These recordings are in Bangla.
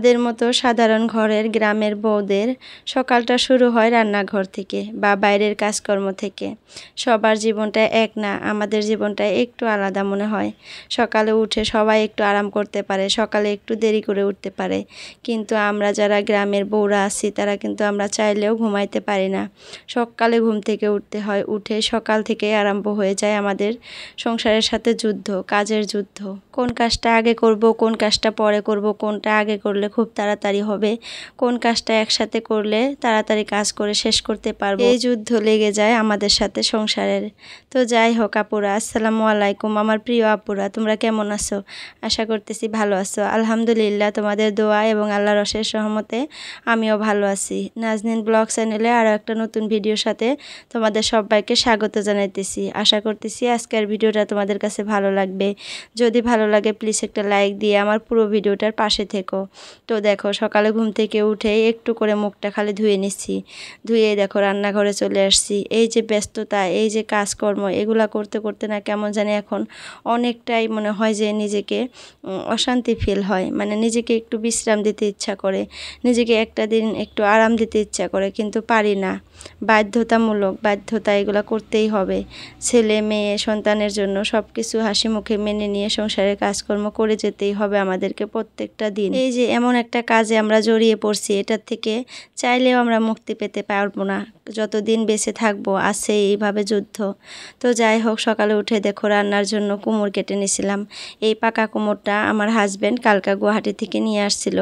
আমাদের মতো সাধারণ ঘরের গ্রামের বউদের সকালটা শুরু হয় রান্নাঘর থেকে বা বাইরের কাজকর্ম থেকে। সবার জীবনটা এক না, আমাদের জীবনটা একটু আলাদা মনে হয়। সকালে উঠে সবাই একটু আরাম করতে পারে, সকালে একটু দেরি করে উঠতে পারে, কিন্তু আমরা যারা গ্রামের বউরা আছি তারা কিন্তু আমরা চাইলেও ঘুমাইতে পারি না। সকালে ঘুম থেকে উঠতে হয়, উঠে সকাল থেকে আরম্ভ হয়ে যায় আমাদের সংসারের সাথে যুদ্ধ, কাজের যুদ্ধ। কোন কাজটা আগে করব, কোন কাজটা পরে করব, কোনটা আগে করলে খুব তাড়াতাড়ি হবে, কোন কাজটা একসাথে করলে তাড়াতাড়ি কাজ করে শেষ করতে পারবো, এই যুদ্ধ লেগে যায় আমাদের সাথে সংসারের। তো যাই হোক আপুরা, আসসালামু আলাইকুম আমার প্রিয় আপুরা, তোমরা কেমন আছো? আশা করতেছি ভালো আছো। আলহামদুলিল্লাহ, তোমাদের দোয়া এবং আল্লাহর অশেষ রহমতে আমিও ভালো আছি। নাজনীন ব্লগ চ্যানেলে আরও একটা নতুন ভিডিওর সাথে তোমাদের সবাইকে স্বাগত জানাইতেছি। আশা করতেছি আজকের ভিডিওটা তোমাদের কাছে ভালো লাগবে। যদি ভালো লাগে প্লিজ একটা লাইক দিয়ে আমার পুরো ভিডিওটার পাশে থেকো। তো দেখো, সকালে ঘুম থেকে উঠে একটু করে মুখটা খালি ধুয়ে নিচ্ছি, ধুয়ে দেখো রান্নাঘরে চলে আসছি। এই যে ব্যস্ততা, এই যে কাজকর্ম, এগুলা করতে করতে না কেমন জানি এখন অনেকটাই মনে হয় যে নিজেকে অশান্তি ফিল হয়, মানে নিজেকে একটু বিশ্রাম দিতে ইচ্ছা করে, নিজেকে একটা দিন একটু আরাম দিতে ইচ্ছা করে, কিন্তু পারি না। বাধ্যতা, এগুলো করতেই হবে। ছেলে মেয়ে সন্তানের জন্য সব কিছু হাসি মুখে মেনে নিয়ে সংসারের কাজকর্ম করে যেতেই হবে আমাদেরকে প্রত্যেকটা দিন। এই যে এমন একটা কাজে আমরা জড়িয়ে পড়ছি, এটার থেকে চাইলেও আমরা মুক্তি পেতে পারবো না। যতদিন বেঁচে থাকবো আছে এইভাবে যুদ্ধ। তো যাই হোক, সকালে উঠে দেখো রান্নার জন্য কুমড় কেটে নিয়েছিলাম। এই পাকা কুমড়টা আমার হাজব্যান্ড কালকা গুয়াহাটি থেকে নিয়ে আসছিল।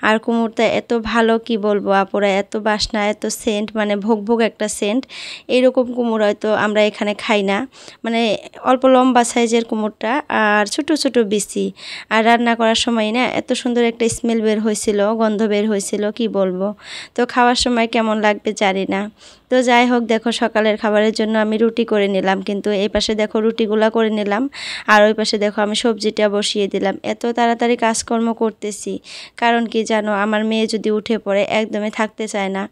আর কুমড়টা এত ভালো, কি বলবো আপুরা, এত বাসনা, এত সেন্ট, মানে ভোগ ভোগ একটা সেন্ট। এইরকম কুমড় হয়তো আমরা এখানে খাই না, মানে অল্প লম্বা সাইজের কুমড়টা আর ছোট ছোট বিচি। আর রান্না করার সময় না এত সুন্দর একটা স্মেল বের হয়েছিল, গন্ধ বের হয়েছিল, কি বলবো। তো খাওয়ার সময় কেমন লাগবে জানি না। তো যাই হোক, দেখো সকালের খাবারের জন্য আমি রুটি করে নিলাম, কিন্তু এই পাশে দেখো রুটিগুলা করে নিলাম, আর ওই পাশে দেখো আমি সবজিটা বসিয়ে দিলাম। এত তাড়াতাড়ি কাজকর্ম করতেছি কারণ কি জানো, আমার মেয়ে যদি উঠে পড়ে একদমই থাকতে চায় না।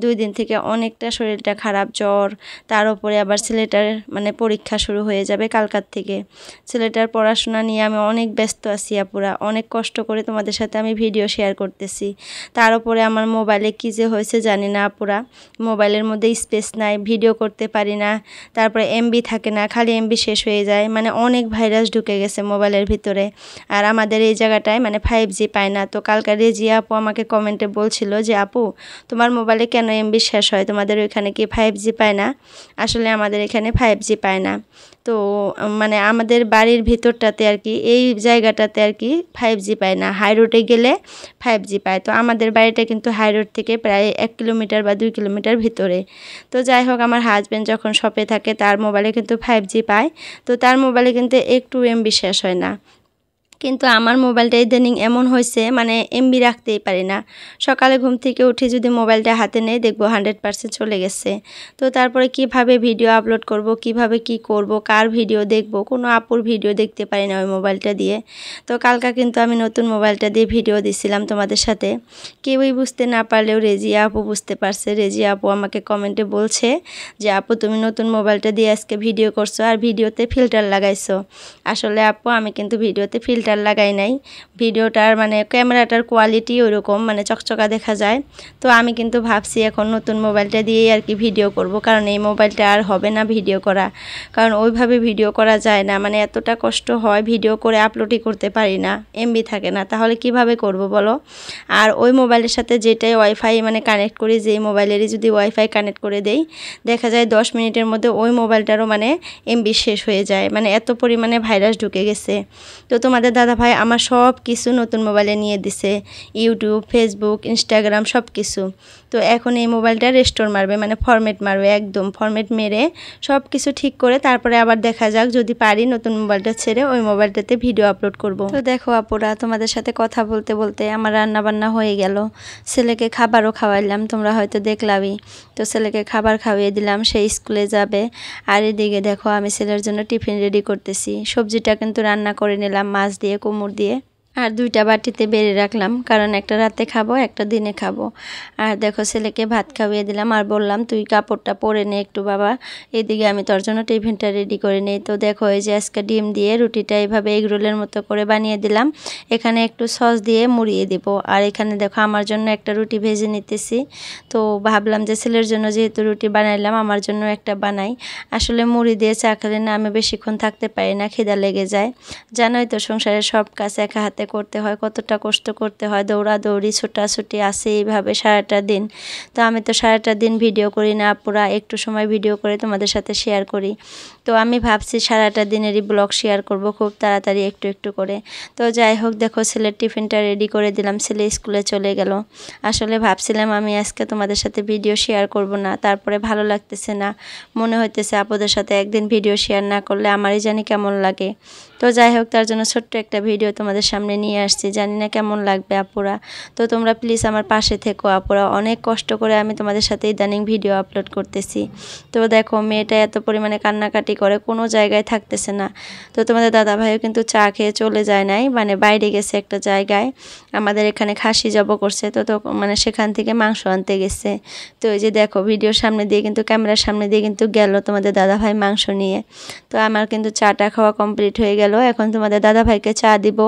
2 দিন থেকে অনেকটা শরীরটা খারাপ, জ্বর, তার উপরে আবার ছেলেটার মানে পরীক্ষা শুরু হয়ে যাবে কালকার থেকে। ছেলেটার পড়াশোনা নিয়ে আমি অনেক ব্যস্ত আছি আপুরা, অনেক কষ্ট করে তোমাদের সাথে আমি ভিডিও শেয়ার করতেছি। তার উপরে আমার মোবাইলে কী যে হয়েছে জানি না আপুরা, মোবাইলের মধ্যে স্পেস নাই, ভিডিও করতে পারি না, তারপরে এমবি থাকে না, খালি এমবি শেষ হয়ে যায়, মানে অনেক ভাইরাস ঢুকে গেছে মোবাইলের ভিতরে। আর আমাদের এই জায়গাটায় মানে 5G পায় না। তো কালকে রেজিয়া আপু আমাকে কমেন্টে বলছিল যে আপু তোমার মোবাইলে কেন এমবি শেষ হয়, তোমাদের ওইখানে কি 5G পায় না? আসলে আমাদের এখানে 5G পায় না। তো মানে আমাদের বাড়ির ভিতরটাতে আর কি, এই জায়গাটাতে আর কি 5G পায় না, হাই রোডে গেলে 5G পায়। তো আমাদের বাড়িটা কিন্তু হাই রোড থেকে প্রায় 1 কিলোমিটার বা 2 কিলোমিটার ভিতরে। তো যাই হোক, আমার হাজব্যান্ড যখন শপে থাকে তার মোবাইলে কিন্তু 5G পায়। তো তার মোবাইলে কিন্তু একটু এমবি শেষ হয় না, কিন্তু আমার মোবাইলটা ইদানিং এমন হয়েছে মানে এমবি রাখতেই পারি না। সকালে ঘুম থেকে উঠে যদি মোবাইলটা হাতে নেই দেখবো 100% চলে গেছে। তো তারপরে কিভাবে ভিডিও আপলোড করব, কিভাবে কি করব, কার ভিডিও দেখব, কোনো আপুর ভিডিও দেখতে পারি না ওই মোবাইলটা দিয়ে। তো কালকা কিন্তু আমি নতুন মোবাইলটা দিয়ে ভিডিও দিছিলাম তোমাদের সাথে, কেউই বুঝতে না পারলেও রেজিয়া আপু বুঝতে পারছে। রেজিয়া আপু আমাকে কমেন্টে বলছে যে আপু তুমি নতুন মোবাইলটা দিয়ে আজকে ভিডিও করছো আর ভিডিওতে ফিল্টার লাগাইছো। আসলে আপু আমি কিন্তু ভিডিওতে ফিল্টার লাগাই নাই, ভিডিওটার মানে ক্যামেরাটার কোয়ালিটি ওইরকম মানে চকচকা দেখা যায়। তো আমি কিন্তু ভাবছি এখন নতুন মোবাইলটা দিয়েই আর কি ভিডিও করব, কারণ এই মোবাইলটা আর হবে না ভিডিও করা, কারণ ওইভাবে ভিডিও করা যায় না, মানে এতটা কষ্ট হয়, ভিডিও করে আপলোডই করতে পারি না, এমবি থাকে না, তাহলে কিভাবে করব বলো। আর ওই মোবাইলের সাথে যেটাই ওয়াইফাই মানে কানেক্ট করি, যেই মোবাইলেরই যদি ওয়াইফাই কানেক্ট করে দেই দেখা যায় 10 মিনিটের মধ্যে ওই মোবাইলটারও মানে এমবি শেষ হয়ে যায়, মানে এত পরিমাণে ভাইরাস ঢুকে গেছে। তো তোমাদের দাদা ভাই আমার সব কিছু নতুন মোবাইলে নিয়ে দিছে, ইউটিউব, ফেসবুক, ইনস্টাগ্রাম সব কিছু। তো এখন এই মোবাইলটা রেস্টোর মারবে, মানে ফরম্যাট মারবে, একদম ফরম্যাট মেরে সব কিছু ঠিক করে তারপরে আবার দেখা যাক যদি পারি নতুন মোবাইলটা ছেড়ে ওই মোবাইলটাতে ভিডিও আপলোড করব। তো দেখো আপুরা, তোমাদের সাথে কথা বলতে বলতে আমার রান্না বান্না হয়ে গেল, ছেলেকে খাবারও খাওয়াইলাম, তোমরা হয়তো দেখলামই। তো ছেলেকে খাবার খাওয়িয়ে দিলাম, সে স্কুলে যাবে। আর এদিকে দেখো আমি ছেলের জন্য টিফিন রেডি করতেছি। সবজিটা কিন্তু রান্না করে নিলাম মাছ দিয়ে, কুমড় দিয়ে। আর 2টা বাটিতে বেড়ে রাখলাম, কারণ একটা রাতে খাবো, একটা দিনে খাবো। আর দেখো ছেলেকে ভাত খাইয়ে দিলাম আর বললাম তুই কাপড়টা পরে নে একটু বাবা, এদিকে আমি তোর জন্য টিফিনটা রেডি করে নিই। তো দেখো এই যে আজকে ডিম দিয়ে রুটিটা এইভাবে এগ রোলের মতো করে বানিয়ে দিলাম। এখানে একটু সস দিয়ে মুড়িয়ে দিব। আর এখানে দেখো আমার জন্য একটা রুটি ভেজে নিতেছি। তো ভাবলাম যে ছেলের জন্য যেহেতু রুটি বানাইলাম, আমার জন্য একটা বানাই। আসলে মুড়ি দিয়ে চা খেলে না আমি বেশিক্ষণ থাকতে পারি না, খিদা লেগে যায়। জানোই তো সংসারের সব কাজ একা হাতে করতে হয়, কতটা কষ্ট করতে হয়, দৌড়াদৌড়ি ছোটাছুটি আছে এইভাবে সারাটা দিন। তো আমি তো সারাটা দিন ভিডিও করি না, পুরা একটু সময় ভিডিও করে তোমাদের সাথে শেয়ার করি। তো আমি ভাবছি সারাটা দিনেরই ব্লগ শেয়ার করব খুব তাড়াতাড়ি একটু একটু করে। তো যাই হোক দেখো ছেলের টিফিনটা রেডি করে দিলাম, ছেলে স্কুলে চলে গেল। আসলে ভাবছিলাম আমি আজকে তোমাদের সাথে ভিডিও শেয়ার করব না, তারপরে ভালো লাগতেছে না, মনে হইতেছে আপুদের সাথে একদিন ভিডিও শেয়ার না করলে আমারই জানি কেমন লাগে। তো যাই হোক তার জন্য ছোট্ট একটা ভিডিও তোমাদের সামনে নিয়ে আসছি, জানি না কেমন লাগবে আপুরা। তো তোমরা প্লিজ আমার পাশে থেকো আপুরা, অনেক কষ্ট করে আমি তোমাদের সাথে ইদানিং ভিডিও আপলোড করতেছি। তো দেখো মেয়েটা এত পরিমাণে কান্নাকাটি করে, কোনো জায়গায় থাকতেছে না। তো তোমাদের দাদা ভাইও কিন্তু চা খেয়ে চলে যায় নাই, মানে বাইরে গেছে একটা জায়গায়, আমাদের এখানে খাসি জব করছে, তো মানে সেখান থেকে মাংস আনতে গেছে। তো এই যে দেখো ভিডিওর সামনে দিয়ে কিন্তু ক্যামেরার সামনে দিয়ে কিন্তু গেল তোমাদের দাদা ভাই মাংস নিয়ে। তো আমার কিন্তু চাটা খাওয়া কমপ্লিট হয়ে গেল, এখন তোমাদের দাদা ভাইকে চা দিব।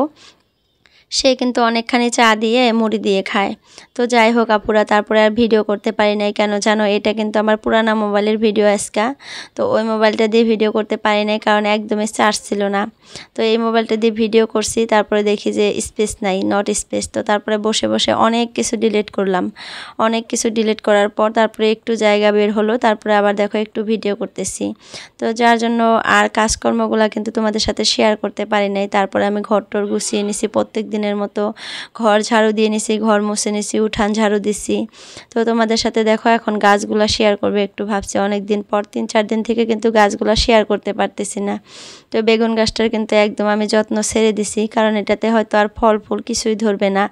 সে কিন্তু অনেকখানি চা দিয়ে মুড়ি দিয়ে খায়। তো যাই হোক আপুরা, তারপরে আর ভিডিও করতে পারি নাই, কেন জানো এটা কিন্তু আমার পুরানা মোবাইলের ভিডিও আজকা। তো ওই মোবাইলটা দিয়ে ভিডিও করতে পারি নাই কারণ একদমই চার্জ ছিল না। তো এই মোবাইলটা দিয়ে ভিডিও করছি, তারপরে দেখি যে স্পেস নাই, নট স্পেস। তো তারপরে বসে বসে অনেক কিছু ডিলিট করলাম। অনেক কিছু ডিলিট করার পর তারপরে একটু জায়গা বের হলো, তারপরে আবার দেখো একটু ভিডিও করতেছি। তো যার জন্য আর কাজকর্মগুলো কিন্তু তোমাদের সাথে শেয়ার করতে পারি নাই। তারপরে আমি ঘরটর গুছিয়ে নিছি, প্রত্যেক দিনের মতো ঘর ঝাড়ু দিয়ে নিছি, ঘর মুছে নিছি, উঠান ঝাড়ু দিছি। তো তোমাদের সাথে দেখো এখন গাছগুলা শেয়ার করবে একটু ভাবছি, অনেক দিন পর 3-4 দিন থেকে কিন্তু গাছগুলা শেয়ার করতে পারতেছি না। তো বেগুন গাছটার কিন্তু একদম আমি যত্ন ছেড়ে দিছি, কারণ এটাতে হয়তো আর ফল ফুল কিছুই ধরবে না,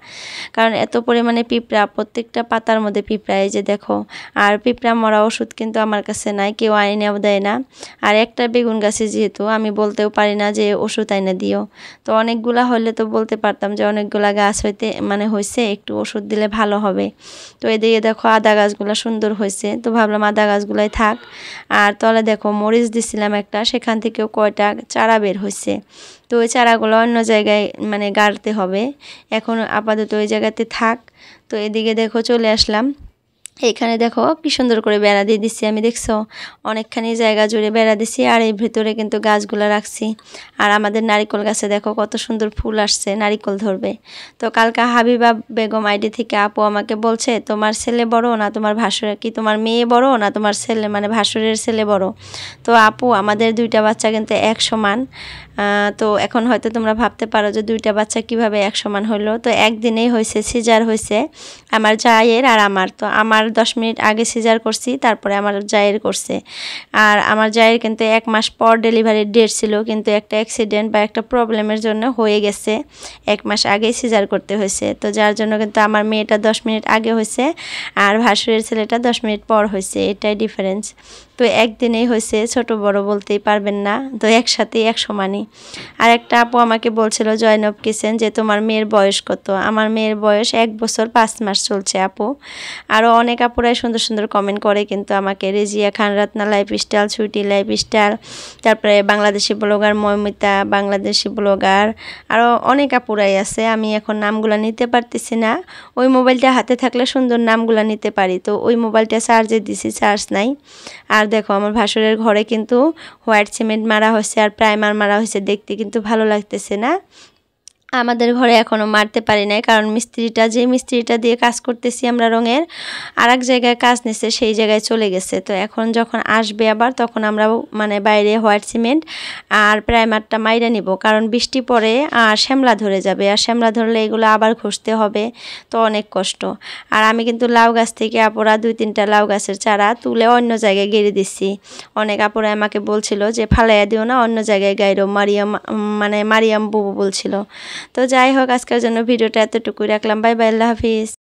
কারণ এত পরিমাণে পিঁপড়া, প্রত্যেকটা পাতার মধ্যে পিঁপড়া, এই যে দেখো। আর পিঁপড়া মরা ওষুধ কিন্তু আমার কাছে নাই, কেউ আইনেও দেয় না। আর একটা বেগুন গাছে যেহেতু আমি বলতেও পারি না যে ওষুধ আইনে দিও। তো অনেকগুলা হলে তো বলতে পারতাম যে অনেকগুলা গাছ হইতে মানে হয়েছে, একটু ওষুধ দিলে ভালো হবে। তো এদিকে দেখো আদা গাছগুলো সুন্দর হয়েছে, তো ভাবলাম আদা গাছগুলাই থাক। আর তলে দেখো মরিচ দিছিলাম একটা, সেখান থেকেও কয়টা চারা বের হয়েছে। তো ওই চারাগুলো অন্য জায়গায় মানে গাড়তে হবে, এখন আপাতত ওই জায়গাতে থাক। তো এদিকে দেখো চলে আসলাম, এইখানে দেখো কি সুন্দর করে বেড়া দিয়ে দিচ্ছি আমি, দেখছো অনেকখানি জায়গা জুড়ে বেড়া দিছি। আর এই ভিতরে কিন্তু গাছগুলো রাখছি। আর আমাদের নারিকেল গাছে দেখো কত সুন্দর ফুল আসছে, নারিকেল ধরবে। তো কালকে হাবিবা বেগম আইডি থেকে আপু আমাকে বলছে তোমার ছেলে বড় না তোমার ভাসুর, কি তোমার মেয়ে বড় না তোমার ছেলে মানে ভাসুরের ছেলে বড়। তো আপু আমাদের 2টা বাচ্চা কিন্তু এক সমান। তো এখন হয়তো তোমরা ভাবতে পারো যে 2টা বাচ্চা কিভাবে এক সমান হলো। তো একদিনেই হয়েছে, সিজার হয়েছে আমার জায়ের আর আমার। তো আমার 10 মিনিট আগে সিজার করছি, তারপরে আমার জায়ের করছে। আর আমার জায়ের কিন্তু 1 মাস পর ডেলিভারির ডেট ছিল, কিন্তু একটা অ্যাক্সিডেন্ট বা একটা প্রবলেমের জন্য হয়ে গেছে, 1 মাস আগেই সিজার করতে হয়েছে। তো যার জন্য কিন্তু আমার মেয়েটা 10 মিনিট আগে হয়েছে আর ভাসুরের ছেলেটা 10 মিনিট পর হয়েছে, এটাই ডিফারেন্স। তো একদিনেই হয়েছে, ছোট বড় বলতেই পারবেন না, তো একসাথেই এক সমানই। আর একটা আপু আমাকে বলছিল জয়নব কিচেন যে তোমার মেয়ের বয়স কত। আমার মেয়ের বয়স 1 বছর 5 মাস চলছে আপু। আরও অনেক আপুরাই সুন্দর সুন্দর কমেন্ট করে কিন্তু আমাকে, রেজিয়া খান রাতনা লাইফস্টাইল, সুইটি লাইফস্টাইল, তারপরে বাংলাদেশি ব্লগার মৌমিতা, বাংলাদেশি ব্লগার, আরও অনেক আপুরাই আছে। আমি এখন নামগুলো নিতে পারতেছি না, ওই মোবাইলটা হাতে থাকলে সুন্দর নামগুলো নিতে পারি। তো ওই মোবাইলটা চার্জে দিছি, চার্জ নাই। আর দেখো আমার ভাসুরের ঘরে কিন্তু হোয়াইট সিমেন্ট মারা হয়েছে আর প্রাইমার মারা হয়েছে, দেখতে কিন্তু ভালো লাগতেছে না। আমাদের ঘরে এখনও মারতে পারি নাই, কারণ যে মিস্ত্রিটা দিয়ে কাজ করতেছি আমরা রঙের, আর এক জায়গায় কাজ নিছে, সেই জায়গায় চলে গেছে। তো এখন যখন আসবে আবার তখন আমরা মানে বাইরে হোয়াইট সিমেন্ট আর প্রাইমারটা মাইরে নিব, কারণ বৃষ্টি পড়ে আর শ্যামলা ধরে যাবে, আর শ্যামলা ধরলে এগুলো আবার ঘষতে হবে, তো অনেক কষ্ট। আর আমি কিন্তু লাউ গাছ থেকে আপুরা 2-3টা লাউ গাছের চারা তুলে অন্য জায়গায় গেড়ে দিচ্ছি। অনেক আপুরা আমাকে বলছিল যে ফালাইয়া দিও না, অন্য জায়গায় গাইরো, মারিয়াম বুবু বলছিল। তো যাই হোক আজকের জন্য ভিডিওটা এতটুকুই রাখলাম, বাই বাই, আল্লাহ হাফিজ।